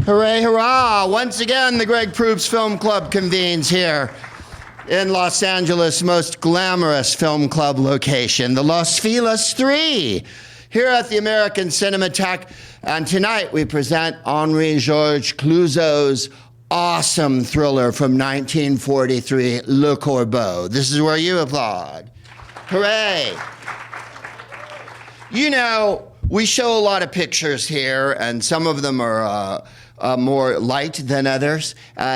Hooray, hurrah! Once again, the Greg Proops Film Club convenes here in Los Angeles' most glamorous film club location, the Los Feliz 3, here at the American Cinematheque. And tonight we present Henri-Georges Clouzot's awesome thriller from 1943, Le Corbeau. This is where you applaud. Hooray! You know, we show a lot of pictures here, and some of them are more light than others.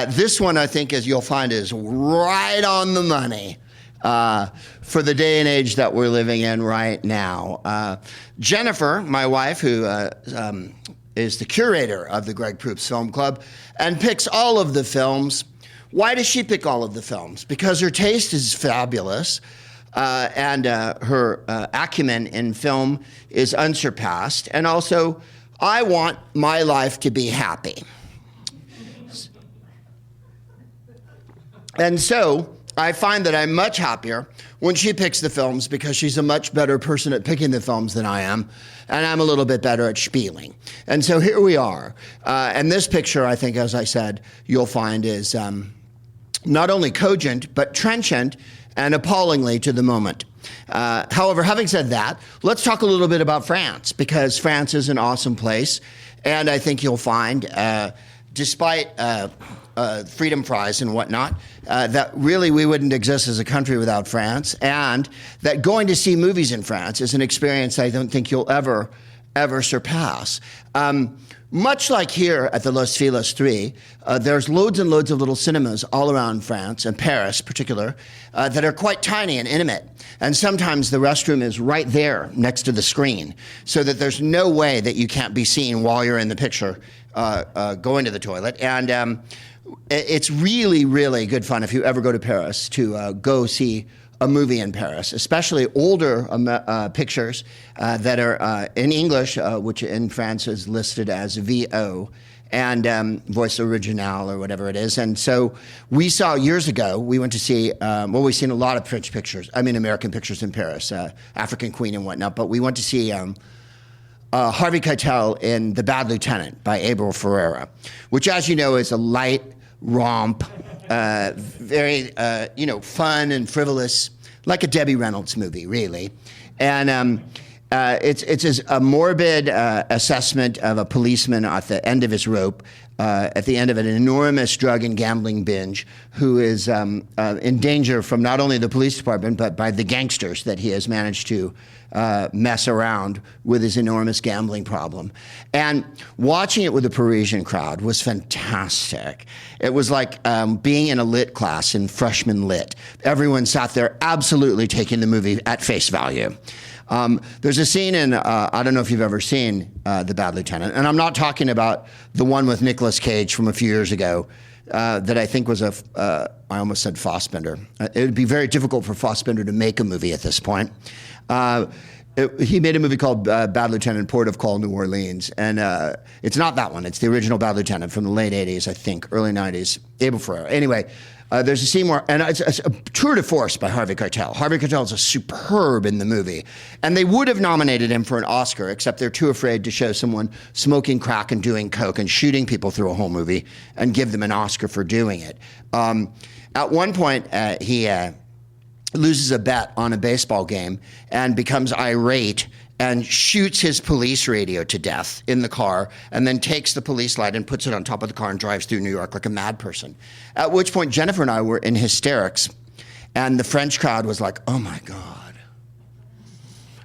This one, I think, as you'll find, is right on the money for the day and age that we're living in right now. Jennifer, my wife, who is the curator of the Greg Proops Film Club and picks all of the films. Why does she pick all of the films? Because her taste is fabulous. And her acumen in film is unsurpassed. And also, I want my life to be happy. And so, I find that I'm much happier when she picks the films because she's a much better person at picking the films than I am, and I'm a little bit better at spieling. And so here we are. And this picture, I think, as I said, you'll find is not only cogent, but trenchant, and appallingly to the moment. However, having said that, let's talk a little bit about France, because France is an awesome place, and I think you'll find, despite freedom fries and whatnot, that really we wouldn't exist as a country without France, and that going to see movies in France is an experience I don't think you'll ever surpass. Much like here at the Los Feliz 3, there's loads and loads of little cinemas all around France, and Paris in particular, that are quite tiny and intimate. And sometimes the restroom is right there next to the screen, so that there's no way that you can't be seen while you're in the picture going to the toilet. And it's really, really good fun if you ever go to Paris to go see a movie in Paris, especially older pictures that are in English, which in France is listed as VO, and Voice Originale or whatever it is. And so we saw years ago, we went to see, we've seen a lot of French pictures, American pictures in Paris, African Queen and whatnot, but we went to see Harvey Keitel in The Bad Lieutenant by Abel Ferrara, which, as you know, is a light romp, very, fun and frivolous, like a Debbie Reynolds movie, really. And it's a morbid assessment of a policeman at the end of his rope, at the end of an enormous drug and gambling binge, who is in danger from not only the police department, but by the gangsters that he has managed to mess around with his enormous gambling problem. And watching it with the Parisian crowd was fantastic. It was like being in a lit class in freshman lit. Everyone sat there absolutely taking the movie at face value. There's a scene in, I don't know if you've ever seen The Bad Lieutenant, and I'm not talking about the one with Nicolas Cage from a few years ago that I think was I almost said Fassbender. It would be very difficult for Fassbender to make a movie at this point. He made a movie called Bad Lieutenant, Port of Call, New Orleans, and it's not that one. It's the original Bad Lieutenant from the late 80s, I think, early 90s, Abel Ferrara. Anyway, there's a scene where, and it's a tour de force by Harvey Keitel. Harvey Keitel is superb in the movie. And they would have nominated him for an Oscar, except they're too afraid to show someone smoking crack and doing coke and shooting people through a whole movie and give them an Oscar for doing it. At one point, he loses a bet on a baseball game and becomes irate and shoots his police radio to death in the car, and then takes the police light and puts it on top of the car and drives through New York like a mad person. At which point, Jennifer and I were in hysterics, and the French crowd was like, oh my God.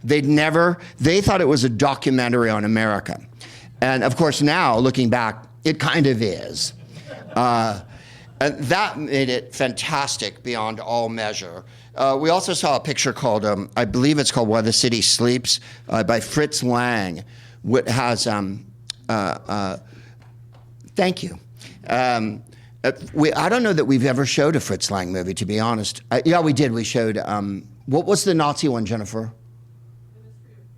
They thought it was a documentary on America. And of course now, looking back, it kind of is. And that made it fantastic beyond all measure. We also saw a picture called, I believe it's called While the City Sleeps, by Fritz Lang, which has, thank you. I don't know that we've ever showed a Fritz Lang movie, to be honest. Yeah, we did. We showed, what was the Nazi one, Jennifer?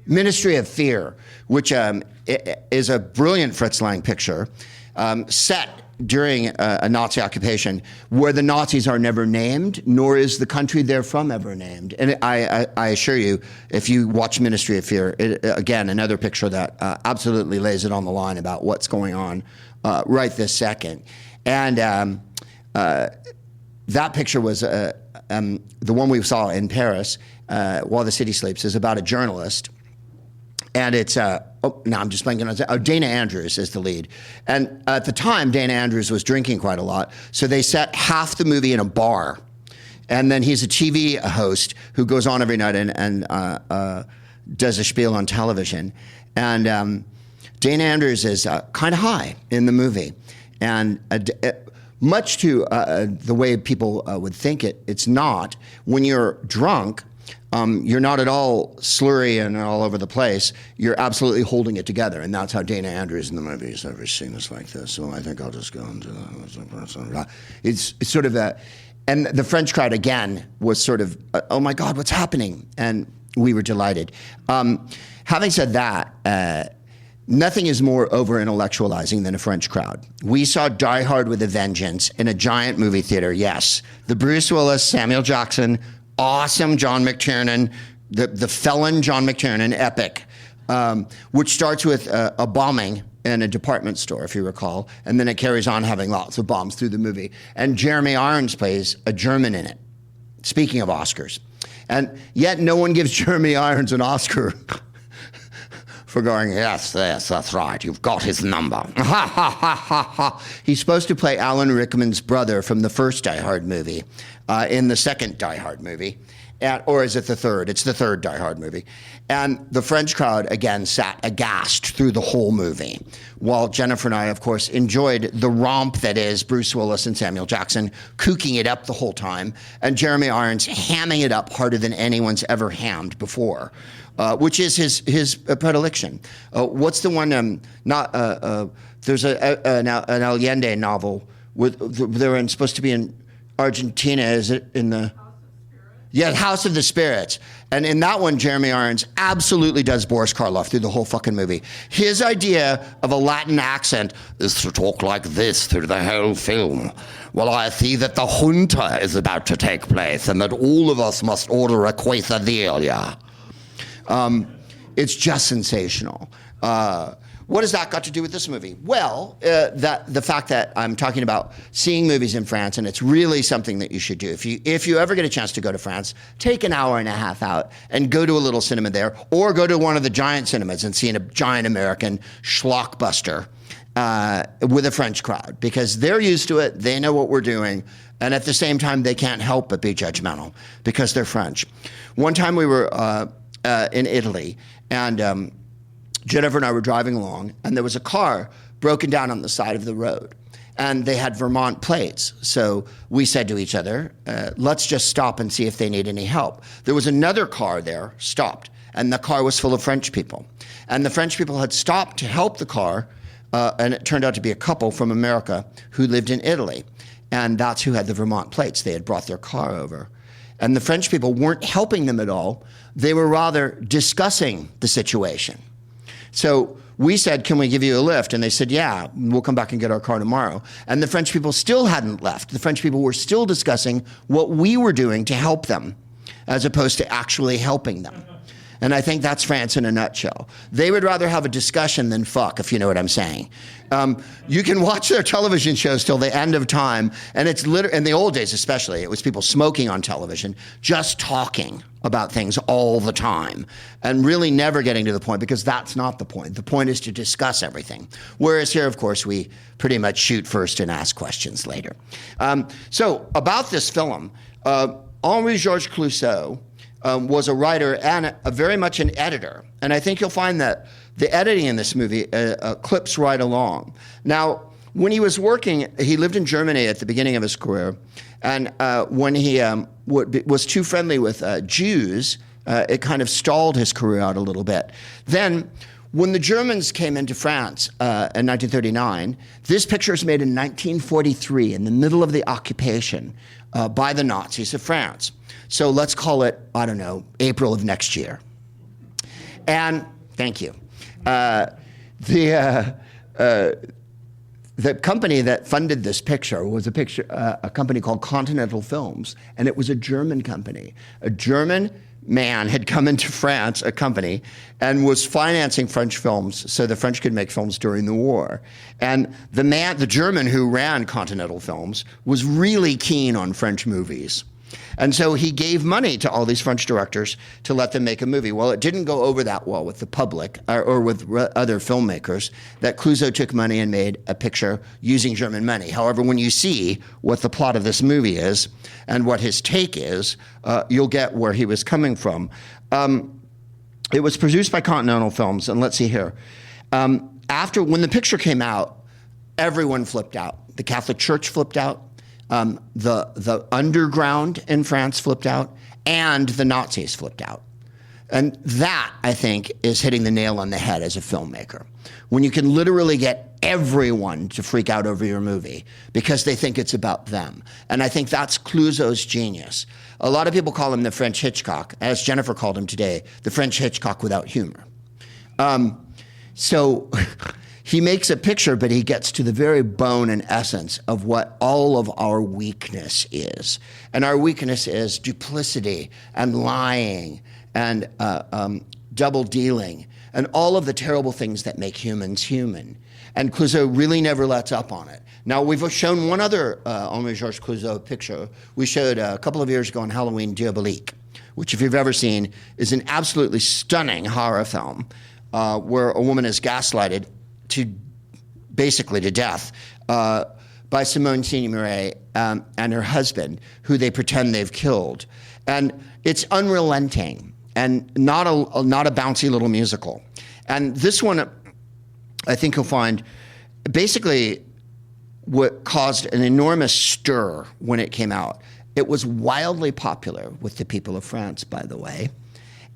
Ministry of Fear, which is a brilliant Fritz Lang picture, set during a Nazi occupation where the Nazis are never named, nor is the country they're from ever named. And I assure you, if you watch Ministry of Fear, again, another picture that absolutely lays it on the line about what's going on right this second. And that picture was the one we saw in Paris, While the City Sleeps, is about a journalist. And it's, now I'm just blanking on, Dana Andrews is the lead. And at the time, Dana Andrews was drinking quite a lot. So they set half the movie in a bar. And then he's a TV host who goes on every night and does a spiel on television. And Dana Andrews is kind of high in the movie. And much to the way people would think it's not. When you're drunk, you're not at all slurry and all over the place. You're absolutely holding it together. And that's how Dana Andrews in the movie has never seen us like this. So I think I'll just go into that. It's sort of a... And the French crowd, again, was sort of, oh my God, what's happening? And we were delighted. Having said that, nothing is more over-intellectualizing than a French crowd. We saw Die Hard with a Vengeance in a giant movie theater, yes. The Bruce Willis, Samuel Jackson, awesome John McTiernan, the felon John McTiernan epic, which starts with a bombing in a department store, if you recall, and then it carries on having lots of bombs through the movie. And Jeremy Irons plays a German in it, speaking of Oscars. And yet no one gives Jeremy Irons an Oscar for going, yes, that's right, you've got his number. Ha, ha, ha, ha, ha. He's supposed to play Alan Rickman's brother from the first Die Hard movie, in the second Die Hard movie. Or is it the third? It's the third Die Hard movie. And the French crowd, again, sat aghast through the whole movie, while Jennifer and I, of course, enjoyed the romp that is Bruce Willis and Samuel Jackson cooking it up the whole time, and Jeremy Irons hamming it up harder than anyone's ever hammed before, which is his predilection. What's the one, there's an Allende novel, they're supposed to be in Argentina, is it in the... Yeah, House of the Spirits. And in that one, Jeremy Irons absolutely does Boris Karloff through the whole fucking movie. His idea of a Latin accent is to talk like this through the whole film. Well, I see that the junta is about to take place and that all of us must order a quesadilla. It's just sensational. What has that got to do with this movie? Well, the fact that I'm talking about seeing movies in France, and it's really something that you should do. If you ever get a chance to go to France, take an hour and a half out and go to a little cinema there, or go to one of the giant cinemas and see a giant American schlockbuster with a French crowd, because they're used to it, they know what we're doing, and at the same time, they can't help but be judgmental because they're French. One time we were in Italy, and Jennifer and I were driving along, and there was a car broken down on the side of the road, and they had Vermont plates. So we said to each other, let's just stop and see if they need any help. There was another car there, stopped, and the car was full of French people. And the French people had stopped to help the car, and it turned out to be a couple from America who lived in Italy. And that's who had the Vermont plates. They had brought their car over. And the French people weren't helping them at all. They were rather discussing the situation. So we said, can we give you a lift? And they said, yeah, we'll come back and get our car tomorrow. And the French people still hadn't left. The French people were still discussing what we were doing to help them, as opposed to actually helping them. And I think that's France in a nutshell. They would rather have a discussion than fuck, if you know what I'm saying. You can watch their television shows till the end of time, and it's literally, in the old days especially, it was people smoking on television, just talking about things all the time, and really never getting to the point, because that's not the point. The point is to discuss everything. Whereas here, of course, we pretty much shoot first and ask questions later. So about this film, Henri-Georges Clouzot was a writer and very much an editor. And I think you'll find that the editing in this movie clips right along. Now, when he was working, he lived in Germany at the beginning of his career. And when he was too friendly with Jews, it kind of stalled his career out a little bit. Then, when the Germans came into France in 1939, this picture is made in 1943, in the middle of the occupation by the Nazis of France. So let's call it, I don't know, April of next year. And thank you. the company that funded this picture was a company called Continental Films, and it was a German company. A German man had come into France, a company, and was financing French films so the French could make films during the war. And the German who ran Continental Films was really keen on French movies. And so he gave money to all these French directors to let them make a movie. Well, it didn't go over that well with the public or with other filmmakers that Clouzot took money and made a picture using German money. However, when you see what the plot of this movie is and what his take is, you'll get where he was coming from. It was produced by Continental Films, and let's see here. When the picture came out, everyone flipped out. The Catholic Church flipped out. The underground in France flipped out, and the Nazis flipped out. And that, I think, is hitting the nail on the head as a filmmaker. When you can literally get everyone to freak out over your movie because they think it's about them. And I think that's Clouzot's genius. A lot of people call him the French Hitchcock, as Jennifer called him today, the French Hitchcock without humor. So he makes a picture, but he gets to the very bone and essence of what all of our weakness is. And our weakness is duplicity and lying and double dealing and all of the terrible things that make humans human. And Clouzot really never lets up on it. Now, we've shown one other Henri-Georges Clouzot picture. We showed a couple of years ago on Halloween, Diabolique, which, if you've ever seen, is an absolutely stunning horror film where a woman is gaslighted basically to death by Simone Signoret and her husband, who they pretend they've killed. And it's unrelenting and not a bouncy little musical. And this one, I think you'll find, basically what caused an enormous stir when it came out. It was wildly popular with the people of France, by the way,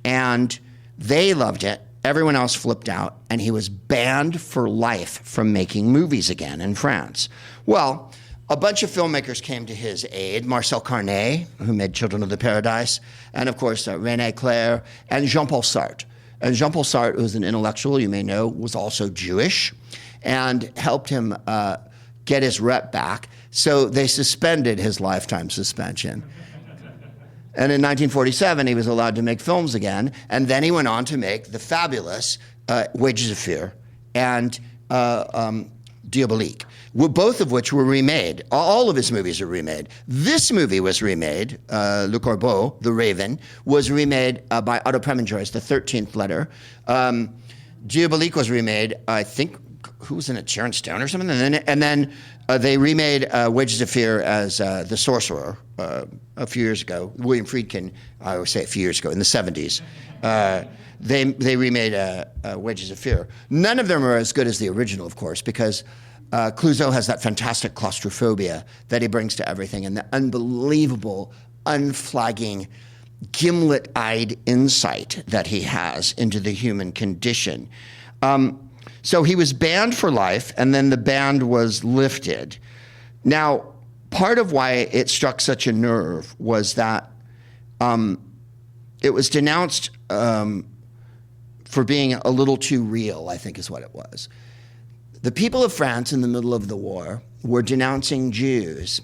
and they loved it. Everyone else flipped out, and he was banned for life from making movies again in France. Well, a bunch of filmmakers came to his aid. Marcel Carné, who made Children of the Paradise, and of course René Clair, and Jean-Paul Sartre. And Jean-Paul Sartre, who's an intellectual you may know, was also Jewish, and helped him get his rep back. So they suspended his lifetime suspension. And in 1947, he was allowed to make films again, and then he went on to make the fabulous Wages of Fear and Diabolique, both of which were remade. All of his movies are remade. This movie was remade, Le Corbeau, The Raven, was remade by Otto Preminger, The 13th Letter. Diabolique was remade, I think, who was in it, Sharon Stone or something? And then they remade Wages of Fear as The Sorcerer a few years ago. William Friedkin, I always say a few years ago, in the 70s. They remade Wages of Fear. None of them are as good as the original, of course, because Clouzot has that fantastic claustrophobia that he brings to everything and the unbelievable, unflagging, gimlet-eyed insight that he has into the human condition. So he was banned for life, and then the ban was lifted. Now, part of why it struck such a nerve was that it was denounced for being a little too real, I think is what it was. The people of France in the middle of the war were denouncing Jews.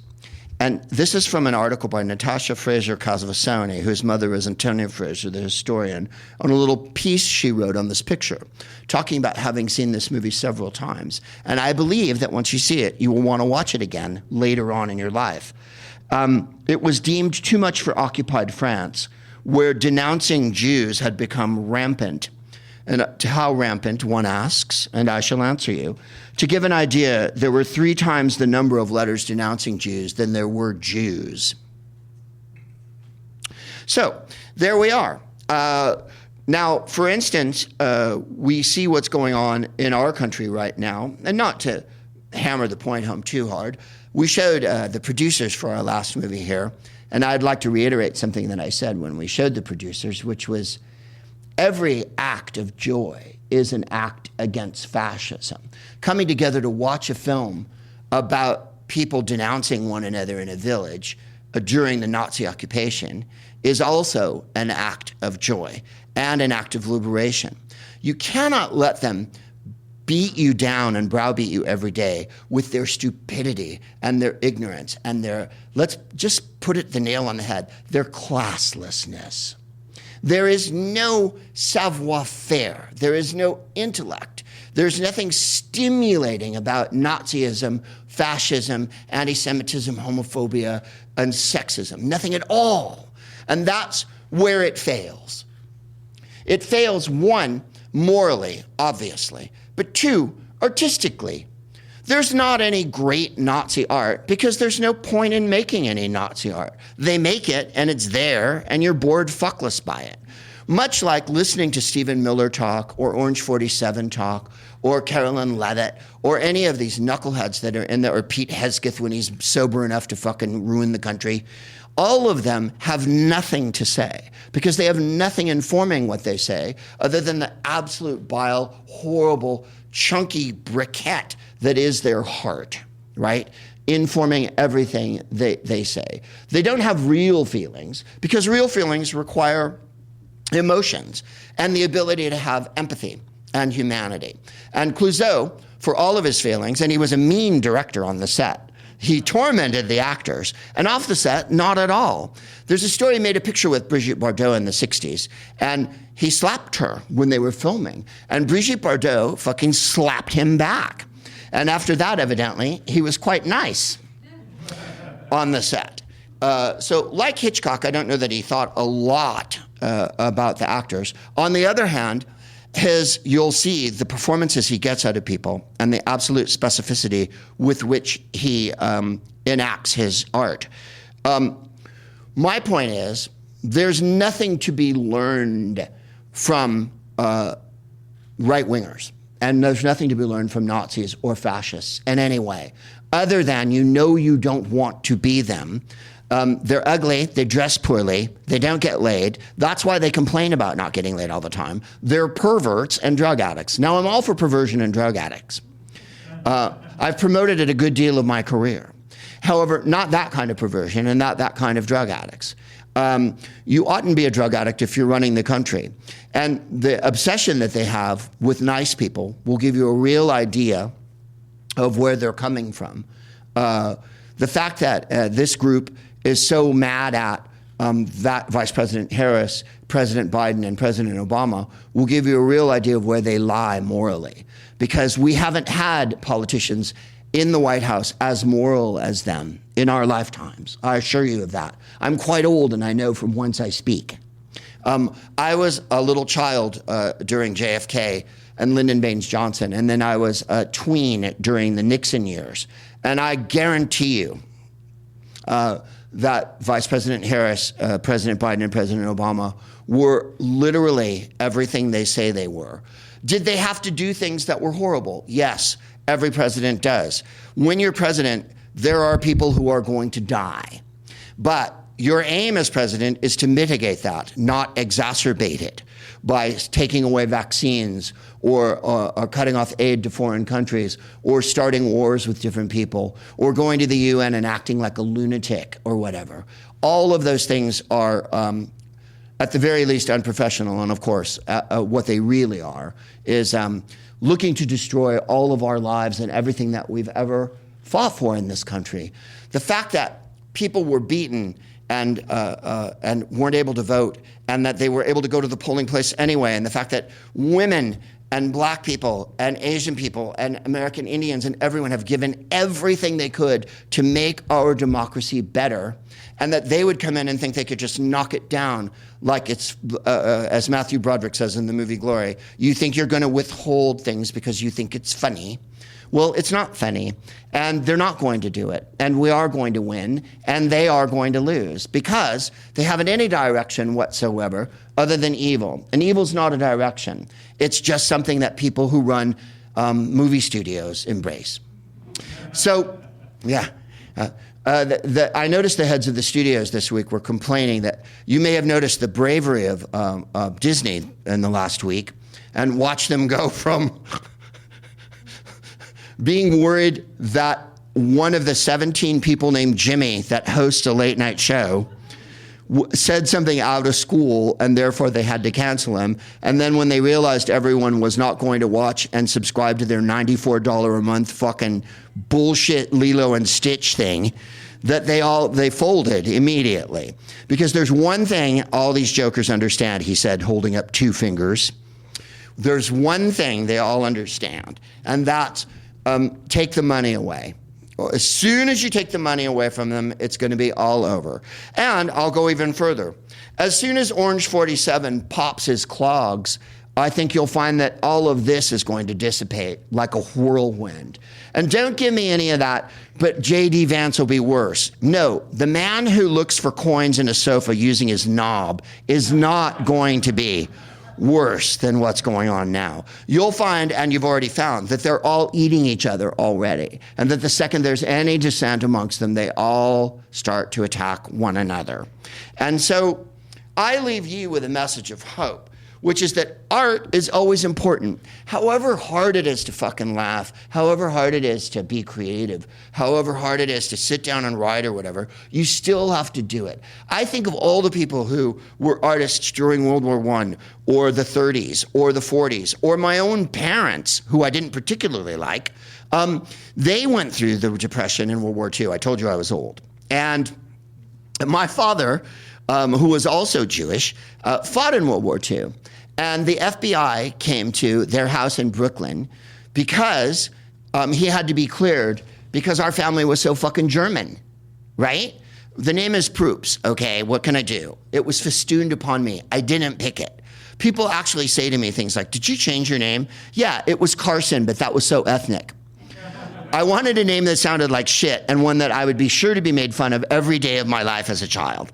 And this is from an article by Natasha Fraser-Casavassoni, whose mother is Antonia Fraser, the historian, on a little piece she wrote on this picture, talking about having seen this movie several times. And I believe that once you see it, you will want to watch it again later on in your life. It was deemed too much for occupied France, where denouncing Jews had become rampant. And to how rampant, one asks, and I shall answer you. To give an idea, there were 3 times the number of letters denouncing Jews than there were Jews. So, there we are. Now, for instance, we see what's going on in our country right now, and not to hammer the point home too hard, we showed the producers for our last movie here, and I'd like to reiterate something that I said when we showed the producers, which was, every act of joy is an act against fascism. Coming together to watch a film about people denouncing one another in a village during the Nazi occupation is also an act of joy and an act of liberation. You cannot let them beat you down and browbeat you every day with their stupidity and their ignorance and their, let's just put it the nail on the head, their classlessness. There is no savoir-faire. There is no intellect. There's nothing stimulating about Nazism, fascism, anti-Semitism, homophobia, and sexism. Nothing at all. And that's where it fails. It fails, one, morally, obviously, but two, artistically. There's not any great Nazi art because there's no point in making any Nazi art. They make it and it's there and you're bored fuckless by it. Much like listening to Stephen Miller talk or Orange 47 talk or Carolyn Levitt or any of these knuckleheads that are in there, or Pete Hesketh when he's sober enough to fucking ruin the country. All of them have nothing to say because they have nothing informing what they say other than the absolute vile, horrible, chunky briquette that is their heart, right? Informing everything they say. They don't have real feelings because real feelings require emotions and the ability to have empathy and humanity. And Clouzot, for all of his failings, and he was a mean director on the set, he tormented the actors, and off the set, not at all. There's a story, he made a picture with Brigitte Bardot in the 60s, and he slapped her when they were filming, and Brigitte Bardot fucking slapped him back. And after that, evidently, he was quite nice on the set. So like Hitchcock, I don't know that he thought a lot about the actors. On the other hand, you'll see the performances he gets out of people and the absolute specificity with which he enacts his art. My point is, there's nothing to be learned from right-wingers, and there's nothing to be learned from Nazis or fascists in any way, other than you don't want to be them. They're ugly, they dress poorly, they don't get laid. That's why they complain about not getting laid all the time. They're perverts and drug addicts. Now, I'm all for perversion and drug addicts. I've promoted it a good deal of my career. However, not that kind of perversion and not that kind of drug addicts. You oughtn't be a drug addict if you're running the country. And the obsession that they have with nice people will give you a real idea of where they're coming from. The fact that this group is so mad at that Vice President Harris, President Biden, and President Obama will give you a real idea of where they lie morally. Because we haven't had politicians in the White House as moral as them in our lifetimes. I assure you of that. I'm quite old and I know from whence I speak. I was a little child during JFK and Lyndon Baines Johnson, and then I was a tween during the Nixon years. And I guarantee you that Vice President Harris, President Biden, and President Obama were literally everything they say they were. Did they have to do things that were horrible? Yes, every president does. When you're president, there are people who are going to die. But your aim as president is to mitigate that, not exacerbate it by taking away vaccines or cutting off aid to foreign countries or starting wars with different people or going to the UN and acting like a lunatic or whatever. All of those things are, at the very least, unprofessional. And of course, what they really are is looking to destroy all of our lives and everything that we've ever fought for in this country. The fact that people were beaten and weren't able to vote, and that they were able to go to the polling place anyway, and the fact that women and black people and Asian people and American Indians and everyone have given everything they could to make our democracy better, and that they would come in and think they could just knock it down like it's, as Matthew Broderick says in the movie Glory, you think you're going to withhold things because you think it's funny. Well, it's not funny, and they're not going to do it, and we are going to win, and they are going to lose because they haven't any direction whatsoever other than evil. And evil's not a direction. It's just something that people who run movie studios embrace. So, yeah. I noticed the heads of the studios this week were complaining that you may have noticed the bravery of Disney in the last week and watched them go from being worried that one of the 17 people named Jimmy that hosts a late night show said something out of school, and therefore they had to cancel him. And then when they realized everyone was not going to watch and subscribe to their $94 a month fucking bullshit Lilo and Stitch thing, that they folded immediately. Because there's one thing all these jokers understand, he said, holding up 2 fingers. There's one thing they all understand, and that's take the money away. As soon as you take the money away from them, it's going to be all over. And I'll go even further. As soon as Orange 47 pops his clogs, I think you'll find that all of this is going to dissipate like a whirlwind. And don't give me any of that, but J.D. Vance will be worse. No, the man who looks for coins in a sofa using his knob is not going to be worse than what's going on now. You'll find, and you've already found, that they're all eating each other already, and that the second there's any dissent amongst them, they all start to attack one another. And so I leave you with a message of hope, which is that art is always important. However hard it is to fucking laugh, however hard it is to be creative, however hard it is to sit down and write or whatever, you still have to do it. I think of all the people who were artists during World War I, or the 30s, or the 40s, or my own parents, who I didn't particularly like. They went through the Depression in World War II. I told you I was old. And my father, who was also Jewish, fought in World War II. And the FBI came to their house in Brooklyn because he had to be cleared because our family was so fucking German, right? The name is Proops, okay? What can I do? It was festooned upon me. I didn't pick it. People actually say to me things like, did you change your name? Yeah, it was Carson, but that was so ethnic. I wanted a name that sounded like shit and one that I would be sure to be made fun of every day of my life as a child.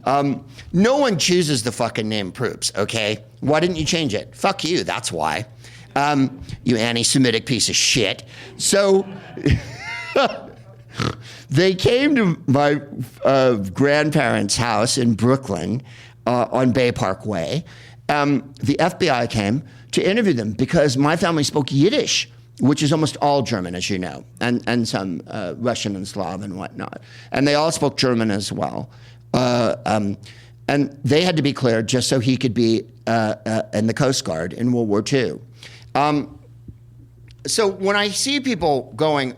No one chooses the fucking name Proops, okay? Why didn't you change it? Fuck you, that's why. You anti-Semitic piece of shit. So they came to my grandparents' house in Brooklyn on Bay Park Way. The FBI came to interview them because my family spoke Yiddish, which is almost all German, as you know, and some Russian and Slav and whatnot. And they all spoke German as well. And they had to be cleared just so he could be in the Coast Guard in World War II. So when I see people going,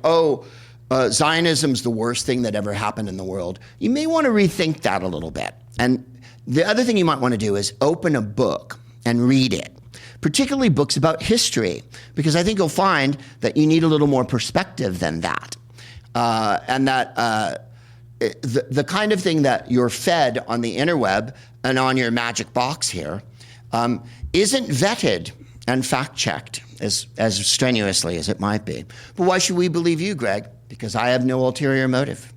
Zionism's the worst thing that ever happened in the world, you may want to rethink that a little bit. And the other thing you might want to do is open a book and read it, particularly books about history, because I think you'll find that you need a little more perspective than that. And that the kind of thing that you're fed on the interweb and on your magic box here isn't vetted and fact-checked as strenuously as it might be. But why should we believe you, Greg? Because I have no ulterior motive.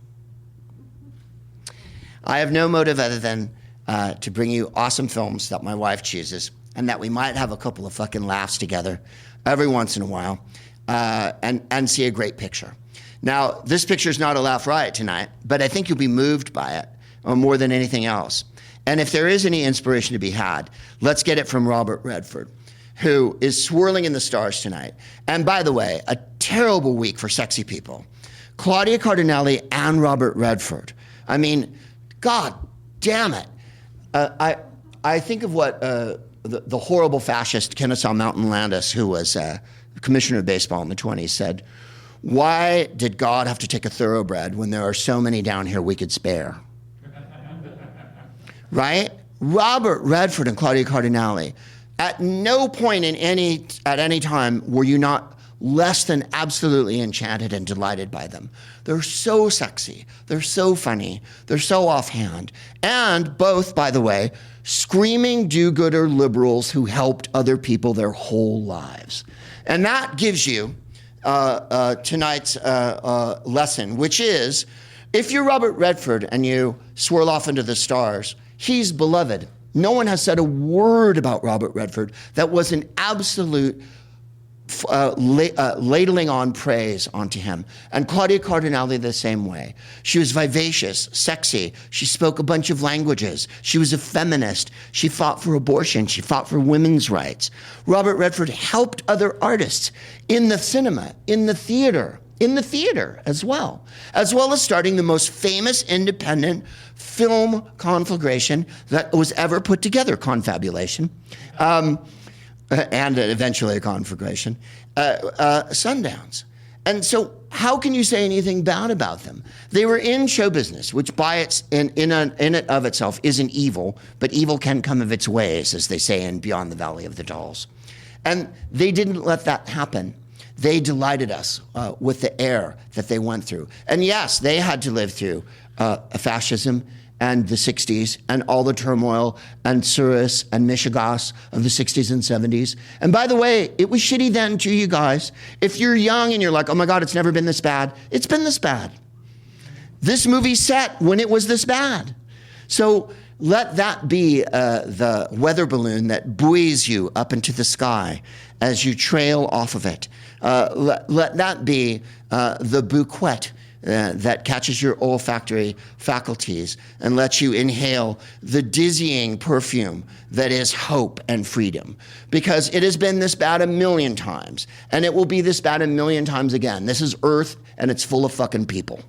I have no motive other than to bring you awesome films that my wife chooses and that we might have a couple of fucking laughs together every once in a while and see a great picture. Now, this picture's not a laugh riot tonight, but I think you'll be moved by it more than anything else. And if there is any inspiration to be had, let's get it from Robert Redford, who is swirling in the stars tonight. And by the way, a terrible week for sexy people. Claudia Cardinale and Robert Redford. I mean, God damn it. I think of what the horrible fascist Kennesaw Mountain Landis, who was commissioner of baseball in the 20s, said, why did God have to take a thoroughbred when there are so many down here we could spare? Right? Robert Redford and Claudia Cardinale, at no point at any time were you not less than absolutely enchanted and delighted by them. They're so sexy, they're so funny, they're so offhand, and both, by the way, screaming do-gooder liberals who helped other people their whole lives. And that gives you tonight's lesson, which is, if you're Robert Redford and you swirl off into the stars, he's beloved. No one has said a word about Robert Redford that was an absolute ladling on praise onto him. And Claudia Cardinale the same way. She was vivacious, sexy. She spoke a bunch of languages. She was a feminist. She fought for abortion. She fought for women's rights. Robert Redford helped other artists in the cinema, in the theater, in the theater as well as starting the most famous independent film conflagration that was ever put together, confabulation, and eventually a conflagration, Sundance. And so how can you say anything bad about them? They were in show business, which by its in it of itself isn't evil, but evil can come of its ways, as they say in Beyond the Valley of the Dolls. And they didn't let that happen. They delighted us with the air that they went through. And yes, they had to live through fascism and the 60s and all the turmoil and Suris and Michigas of the 60s and 70s. And by the way, it was shitty then too, you guys. If you're young and you're like, oh my God, it's never been this bad. It's been this bad. This movie set when it was this bad. So let that be the weather balloon that buoys you up into the sky as you trail off of it. Let that be the bouquet that catches your olfactory faculties and lets you inhale the dizzying perfume that is hope and freedom. Because it has been this bad a million times, and it will be this bad a million times again. This is Earth, and it's full of fucking people.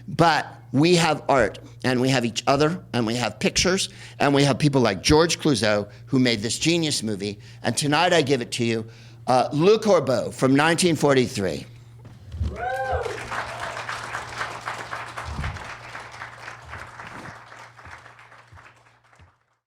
But we have art, and we have each other, and we have pictures, and we have people like George Clouzot, who made this genius movie. And tonight I give it to you, Le Corbeau from 1943.